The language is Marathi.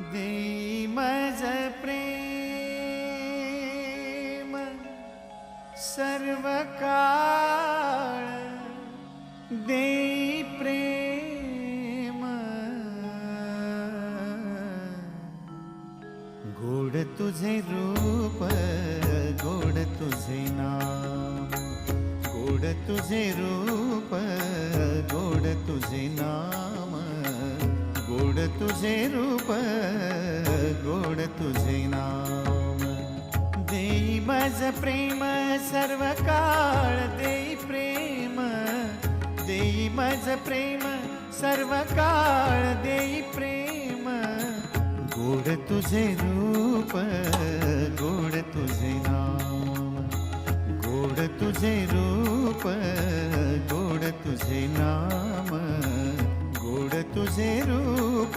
देई मज प्रेम सर्व काळ, देई प्रेम गोड तुझे रूप, गोड तुझे नाम, गोड तुझे रूप, गोड तुझे नाम, गोड तुझे रूप, गोड तुझे नाम. देई मज प्रेम सर्व काळ, देई प्रेम, देई मज प्रेम सर्व काळ, देई प्रेम गोड तुझे रूप, गोड तुझे नाम, गोड तुझे रूप, गोड तुझे नाम, गोड तुझे रूप.